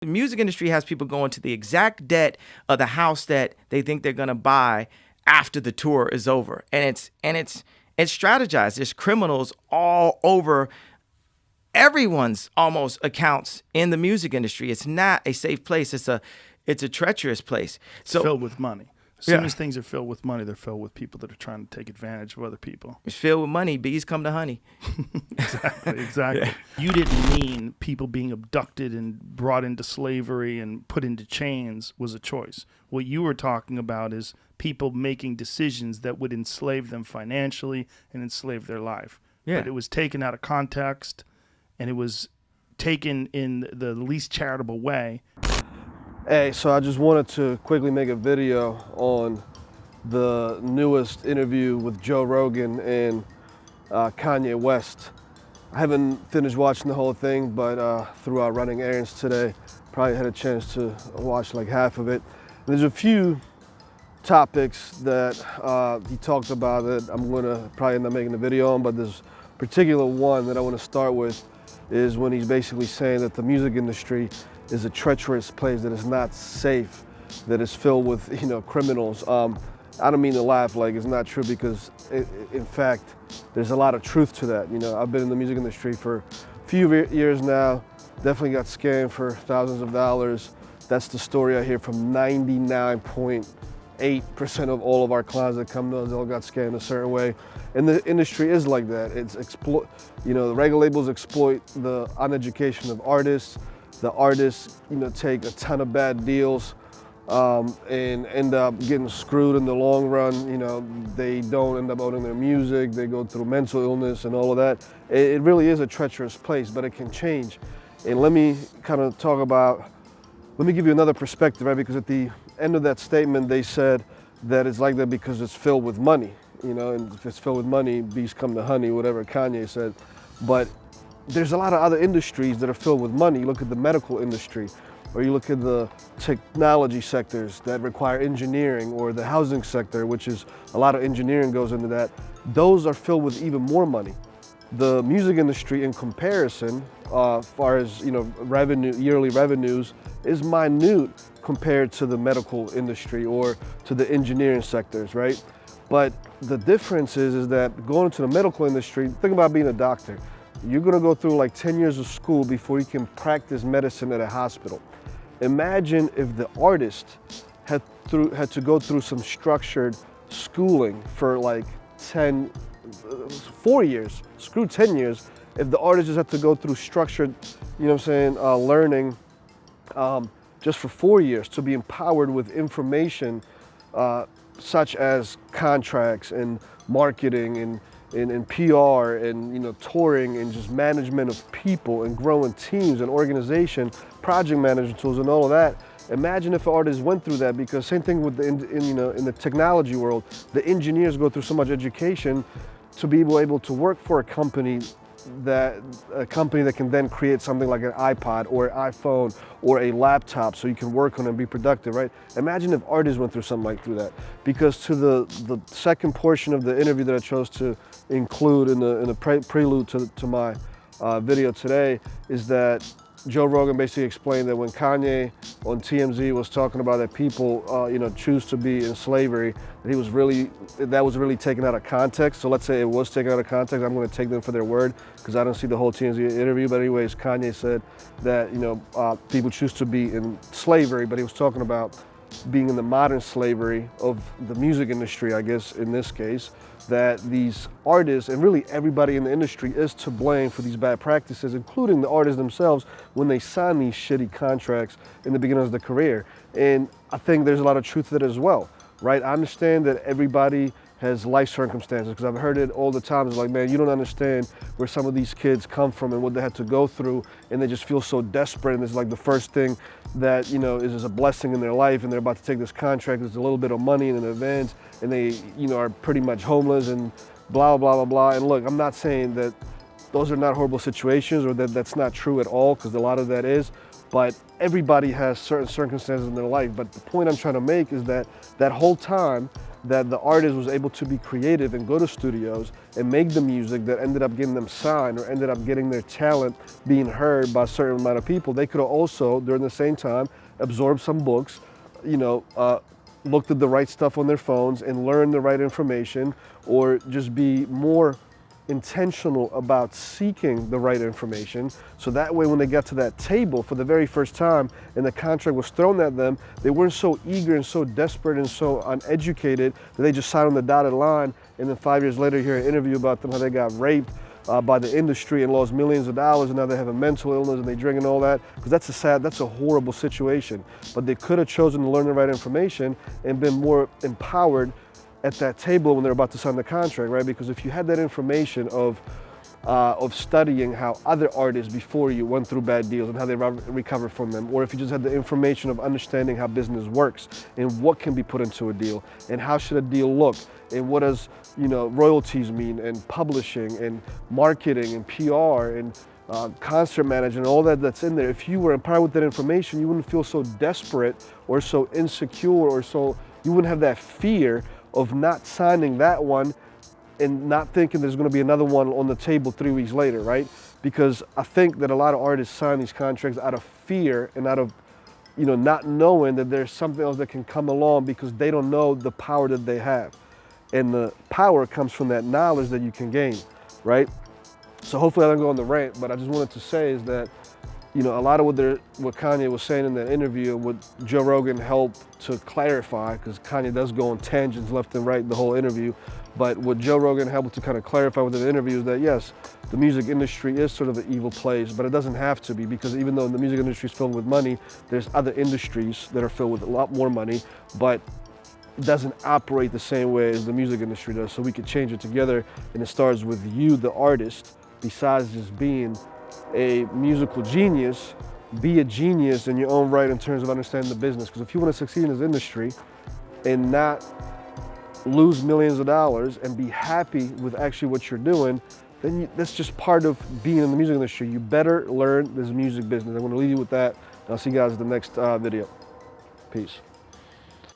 The music industry has people going to the exact debt of the house that they think they're gonna buy after the tour is over, and it's strategized. There's criminals all over everyone's almost accounts in the music industry. It's not a safe place. It's a treacherous place. So filled with money. As soon as things are filled with money, they're filled with people that are trying to take advantage of other people. It's filled with money. Bees come to honey. Exactly. Yeah. You didn't mean people being abducted and brought into slavery and put into chains was a choice. What you were talking about is people making decisions that would enslave them financially and enslave their life. Yeah. But it was taken out of context, and it was taken in the least charitable way. Hey, so I just wanted to quickly make a video on the newest interview with Joe Rogan and Kanye West. I haven't finished watching the whole thing, but throughout running errands today, probably had a chance to watch like half of it. And there's a few topics that he talked about that I'm gonna probably end up making a video on, but there's a particular one that I want to start with is when he's basically saying that the music industry is a treacherous place, that is not safe, that is filled with, criminals. I don't mean to laugh like it's not true, because in fact, there's a lot of truth to that. I've been in the music industry for a few years now, definitely got scammed for thousands of dollars. That's the story I hear from 99.8% of all of our clients that come to us. They all got scammed a certain way. And the industry is like that. It's the record labels exploit the uneducation of artists. The artists, take a ton of bad deals and end up getting screwed in the long run. They don't end up owning their music. They go through mental illness and all of that. It really is a treacherous place, but it can change. And let me kind of let me give you another perspective, right? Because at the end of that statement, they said that it's like that because it's filled with money. And if it's filled with money, bees come to honey, whatever Kanye said. But there's a lot of other industries that are filled with money. You look at the medical industry, or you look at the technology sectors that require engineering, or the housing sector, which is a lot of engineering goes into that. Those are filled with even more money. The music industry, in comparison, as far as revenue, yearly revenues, is minute compared to the medical industry or to the engineering sectors, right? But the difference is that going into the medical industry, think about being a doctor. You're gonna go through like 10 years of school before you can practice medicine at a hospital. Imagine if the artist had to go through some structured schooling for like 4 years, screw 10 years, if the artist just had to go through structured, learning just for 4 years to be empowered with information such as contracts and marketing and PR and touring and just management of people and growing teams and organization, project management tools and all of that. Imagine if artists went through that, because same thing with in the technology world, the engineers go through so much education to be able to work for a company that can then create something like an iPod or an iPhone or a laptop so you can work on it and be productive, right? Imagine if artists went through something like that. Because to the second portion of the interview that I chose to include in the prelude to my video today is that Joe Rogan basically explained that when Kanye on TMZ was talking about that people, choose to be in slavery, that was really taken out of context. So let's say it was taken out of context. I'm going to take them for their word because I don't see the whole TMZ interview. But anyways, Kanye said that people choose to be in slavery, but he was talking about being in the modern slavery of the music industry, I guess in this case, that these artists and really everybody in the industry is to blame for these bad practices, including the artists themselves when they sign these shitty contracts in the beginning of their career. And I think there's a lot of truth to that as well, right? I understand that everybody has life circumstances, because I've heard it all the time. It's like, man, you don't understand where some of these kids come from and what they had to go through, and they just feel so desperate, and it's like the first thing that is a blessing in their life, and they're about to take this contract. There's a little bit of money in advance, and they are pretty much homeless and blah blah blah blah. And look, I'm not saying that those are not horrible situations or that that's not true at all, because a lot of that is, but everybody has certain circumstances in their life. But the point I'm trying to make is that that whole time that the artist was able to be creative and go to studios and make the music that ended up getting them signed or ended up getting their talent being heard by a certain amount of people, they could have also, during the same time, absorbed some books, looked at the right stuff on their phones and learned the right information, or just be more intentional about seeking the right information, so that way when they got to that table for the very first time and the contract was thrown at them, they weren't so eager and so desperate and so uneducated that they just signed on the dotted line, and then 5 years later hear an interview about them, how they got raped by the industry and lost millions of dollars, and now they have a mental illness and they drink and all that, because that's a horrible situation. But they could have chosen to learn the right information and been more empowered at that table when they're about to sign the contract, right? Because if you had that information of studying how other artists before you went through bad deals and how they recovered from them, or if you just had the information of understanding how business works and what can be put into a deal and how should a deal look and what does royalties mean and publishing and marketing and PR and concert management, all that's in there. If you were empowered with that information, you wouldn't feel so desperate or so insecure, or so you wouldn't have that fear of not signing that one and not thinking there's going to be another one on the table 3 weeks later, right? Because I think that a lot of artists sign these contracts out of fear and out of, not knowing that there's something else that can come along, because they don't know the power that they have. And the power comes from that knowledge that you can gain, right? So hopefully I don't go on the rant, but I just wanted to say is that, a lot of what Kanye was saying in that interview, what Joe Rogan helped to clarify, because Kanye does go on tangents left and right the whole interview, but what Joe Rogan helped to kind of clarify with the interview is that yes, the music industry is sort of an evil place, but it doesn't have to be, because even though the music industry is filled with money, there's other industries that are filled with a lot more money, but it doesn't operate the same way as the music industry does. So we could change it together, and it starts with you, the artist. Besides just being a musical genius, be a genius in your own right in terms of understanding the business. Because if you want to succeed in this industry and not lose millions of dollars and be happy with actually what you're doing, then that's just part of being in the music industry. You better learn this music business. I'm going to leave you with that. I'll see you guys in the next video. Peace.